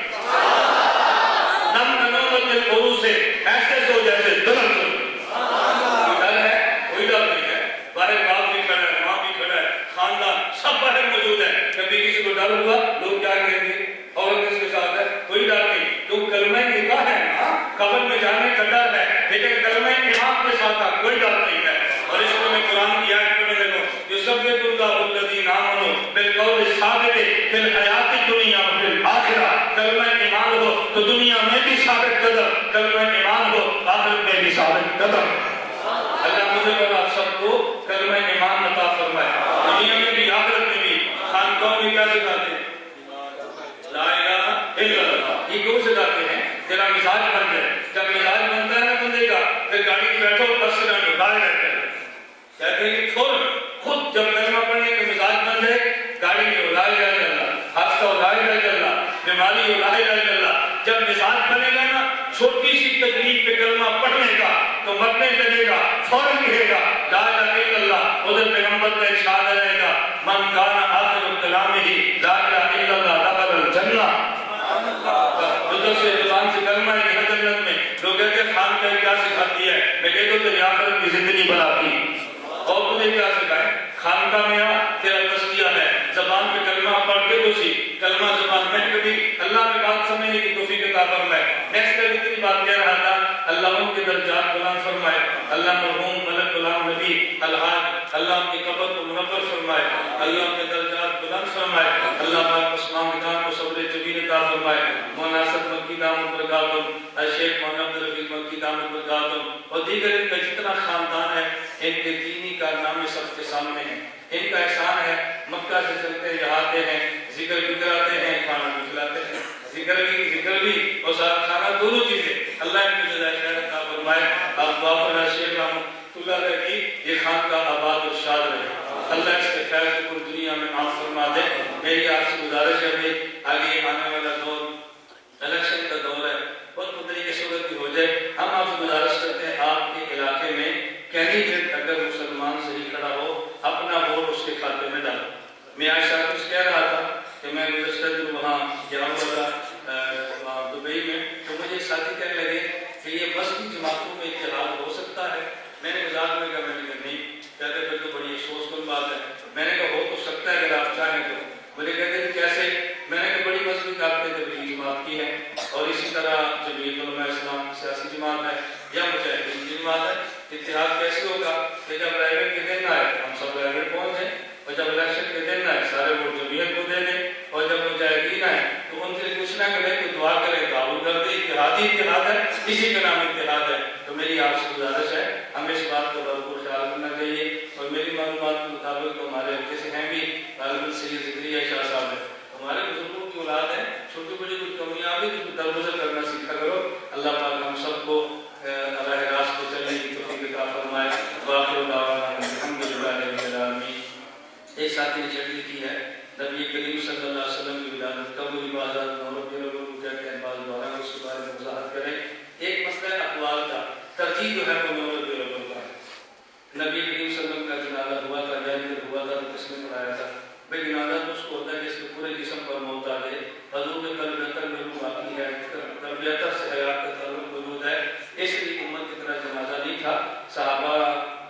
سے ایسے سو جیسے دلن سو، کوئی ڈر ہے، کوئی ڈر نہیں ہے، باہر باپ بھی کھڑا ہے، ماں بھی کھڑا ہے، خاندان سب باہر موجود ہے، کبھی کسی کو ڈر ہوا لوگ کیا کہیں گے عورت اس کے ساتھ ہے، کوئی ڈر نہیں، تو کلمہ نکاح ہے نا، قبر میں جانے کا ڈر ہے، لیکن کلمہ ایمان کے ساتھ کوئی ڈر نہیں ہے۔ اور اس کو میں قرآن کی آیت پڑھنے لگوں، یثبت اللہ الذین آمنوا بالقول الثابت فی الحیاۃ الدنیا وفی الآخرہ، کلمہ ایمان ہو تو دنیا میں بھی ثابت قدم، کلمہ ایمان ہو آخرت میں بھی ثابت قدم۔ اللہ مجھے اور آپ سب کو کلمہ ایمان عطا فرمائے، دنیا میں بھی آخرت میں بھی۔ خانقاہوں میں کیا سکھاتے ہیں؟ لا الہ الا اللہ، یہ کیوں سکھاتے ہیں؟ تیرا مزاج بن جائے، جب مزاج بنتا ہے نا بندے کا، پھر گاڑی میں بیٹھو ایکسیڈنٹ ہو گاڑی بیٹھے کہتے ہیں کہ فوراً خود جب کلمہ پڑھنے کا مزاج بن جائے، گاڑی میں لا الہ الا اللہ، حادثہ لا الہ الا اللہ، بیماری لا الہ الا اللہ، جب مزاج بنے گا نا چھوٹی سی تکلیف پہ کلمہ پڑھنے کا تو مرنے لگے گا، فوراً کہے گا لا الہ الا اللہ۔ ادھر پیغمبر کا ارشاد رہے گا من کان آخر کلامہ لا الہ الا اللہ دخل الجنہ، ادھر سے زبان سے کلمہ ہے کہ جنت میں۔ لوگ کہتے ہیں خان کا کیا سکھاتی ہے، میں کہتا ہوں تیری آخرت کی زندگی بناتی ہے، اور تجھے کیا سکھائے؟ خانقاہ میں آ، تیرا تزکیہ ہے، زبان پہ کلمہ پڑھ کے تو سیکھ، کلمہ زبان میں کبھی اللہ میں بات سمجھنے کی توفیق عطا فرمائے۔ نیکسٹ ٹائم اتنی بات کہہ رہا تھا، اللہ ان کے درجات بلند فرمائے، اللہ مرحوم ملک غلام نبی الحاج اللہ ان کی قبر کو منور فرمائے، اللہ ان کے درجات بلند فرمائے، اللہ پاک عثمان خان کو صبر جمیل عطا فرمائے، مولانا اسد مکی دامت برکاتہم، شیخ مولانا عبد الرفیق مکی دامت برکاتہم، اور دیگر ان کا جتنا خاندان ہے، ان کے دینی کارنامے سب کے سامنے ہیں۔ ان کا احسان ہے مکہ سے چلتے یہاں آتے ہیں، ذکر بھی کراتے ہیں، کھانا بھی کھلاتے ہیں، ذکر بھی اور ساتھ کھانا، دونوں چیزیں۔ اللہ ان کی جزائے خیر عطا فرمائے۔ آپ دعا فرمائے شیخ رحمۃ اللہ علیہ کی یہ خانقاہ آباد اور شاد رہے، اللہ اس کے فیض کو پوری دنیا میں عام فرما دے۔ میری آپ سے گزارش ہے بھائی آگے آنے والا دور الیکشن کا دور ہے، بہت مدری کی صورت بھی ہو جائے، ہم آپ سے گزارش کرتے ہیں آپ کے علاقے میں کینڈیڈیٹ اگر مسلمان صحیح کھڑا ہو اپنا ووٹ اس کے کھاتے میں ڈالو۔ میں آج شاید کچھ کہہ رہا تھا کہ میں گزشتہ دن وہاں گیا ہوا تھا دبئی میں، تو مجھے ایک ساتھی کہنے لگے کہ یہ مسجد جماعتوں میں اتحاد ہو سکتا ہے۔ میں نے مزاق میں کہا، میں نے کہا نہیں، کہتے پھر تو بڑی افسوس کن بات ہے۔ میں نے کہا ہو تو سکتا ہے اگر آپ چاہیں تو۔ مجھے کہتے ہیں کیسے؟ میں نے کہا بڑی مسجد آپ کے تبلیغی جماعت کی ہے اور اسی طرح جمعیت علماء اسلام کی سیاسی جماعت ہے یا مجاہدین کی جماعت ہے، اتحاد کیسے ہوگا کہ جب رائے کے دن آئے ہم سب رائے پہنچ جائیں، اور جب الیکشن کے دن آئے سارے ووٹ جمعیت کو دے دیں، اور جب مجاہدین آئے تو ان سے کچھ نہ کریں تو دعا کریں قابل کر دے۔ اتحادی اتحاد ہے، اسی کا نام اتحاد ہے۔ تو میری آپ سے گزارش ہے ہمیں اس بات کا بھرپور خیال کرنا چاہیے، اور میری معلومات کے مطابق تو ہمارے حلقے سے ہیں بھی غالباً سید زکریا شاہ صاحب ہے، ہمارے بزرگوں کی اولاد ہے، چھوٹی بڑی کچھ کمیاں بھی درگزر کرنا سیکھا کرو۔ اللہ پاک ہم سب کو راہ راست پہ چلنے کی توفیق عطا فرمائے۔ وآخر دعوانا الحمدللہ رب العالمین۔ ایک ساتھی نے چڑھ لکھی ہے نبی کریم صلی اللہ علیہ وسلم کی ولادت کب ہوئی، بعض نورب کے لوگوں کو کہتے ہیں، بعض دوارا اس کے بارے میں وضاحت کریں۔ ایک مسئلہ اقوال کا، ترجیح جو ہے وہ نورب کے لوگوں کا ہے۔ نبی کریم صلی اللہ علیہ وسلم کا جنازہ ہوا تھا، جانب ہوا تھا تو کس نے پڑھایا تھا؟ بھئی جنازہ تو اس کو ہوتا ہے کہ اس کے پورے جسم پر موت آ جائے، حضور کے قلب بہتر میں روح باقی ہے، قلب بہتر سے حیات کا تعلق موجود ہے، اس لیے امت کی طرح جنازہ نہیں تھا۔ صحابہ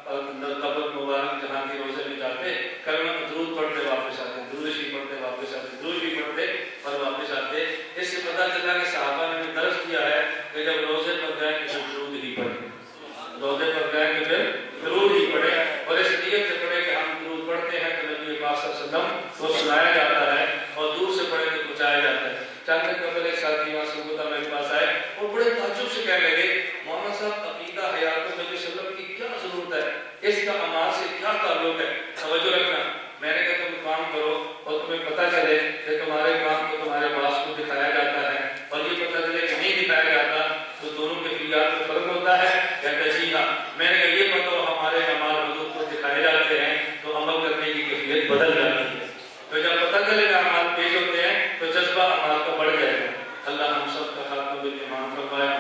قبر مبارک جہاں کی روزے میں جاتے، کلمہ درود پڑھتے واپس آتے، درود شریف پڑھتے واپس آتے، درود شریف پڑھتے اور واپس آتے۔ اس سے پتہ چلا کہ صحابہ نے درس کیا ہے کہ جب روزے پر وہ سنایا جاتا ہے اور دور سے پڑھے تو پہنچایا جاتا ہے۔ چند دن قبل ایک ساتھی وہاں سے ہوتا میرے پاس آئے اور بڑے تعجب سے کہنے لگے مولانا صاحب عقیدہ حیات النبی صلی اللہ علیہ وسلم کی کیا ضرورت ہے، اس کا اعمال سے کیا تعلق ہے، توجہ رکھنا۔ میں نے کہا تم کام کرو اور تمہیں پتہ چلے کہ تمہارے کام کو تمہارے باس کو دکھایا جاتا ہے اور یہ پتہ چلے کہ نہیں دکھایا جاتا تو دونوں کے فیات میں فرق ہوتا ہے۔ کہتا جی ہاں۔ میں نے کہا یہ پتہ ہمارے اعمال حضور کو دکھائے جاتے ہیں تو عمل کرنے کی کیفیت بدل جاتی ہے۔ تو جب پتہ چلے کہ اعمال پیش ہوتے ہیں تو جذبہ اعمال کا بڑھ جائے گا۔ اللہ ہم سب کا خاتمہ بالایمان فرمائے۔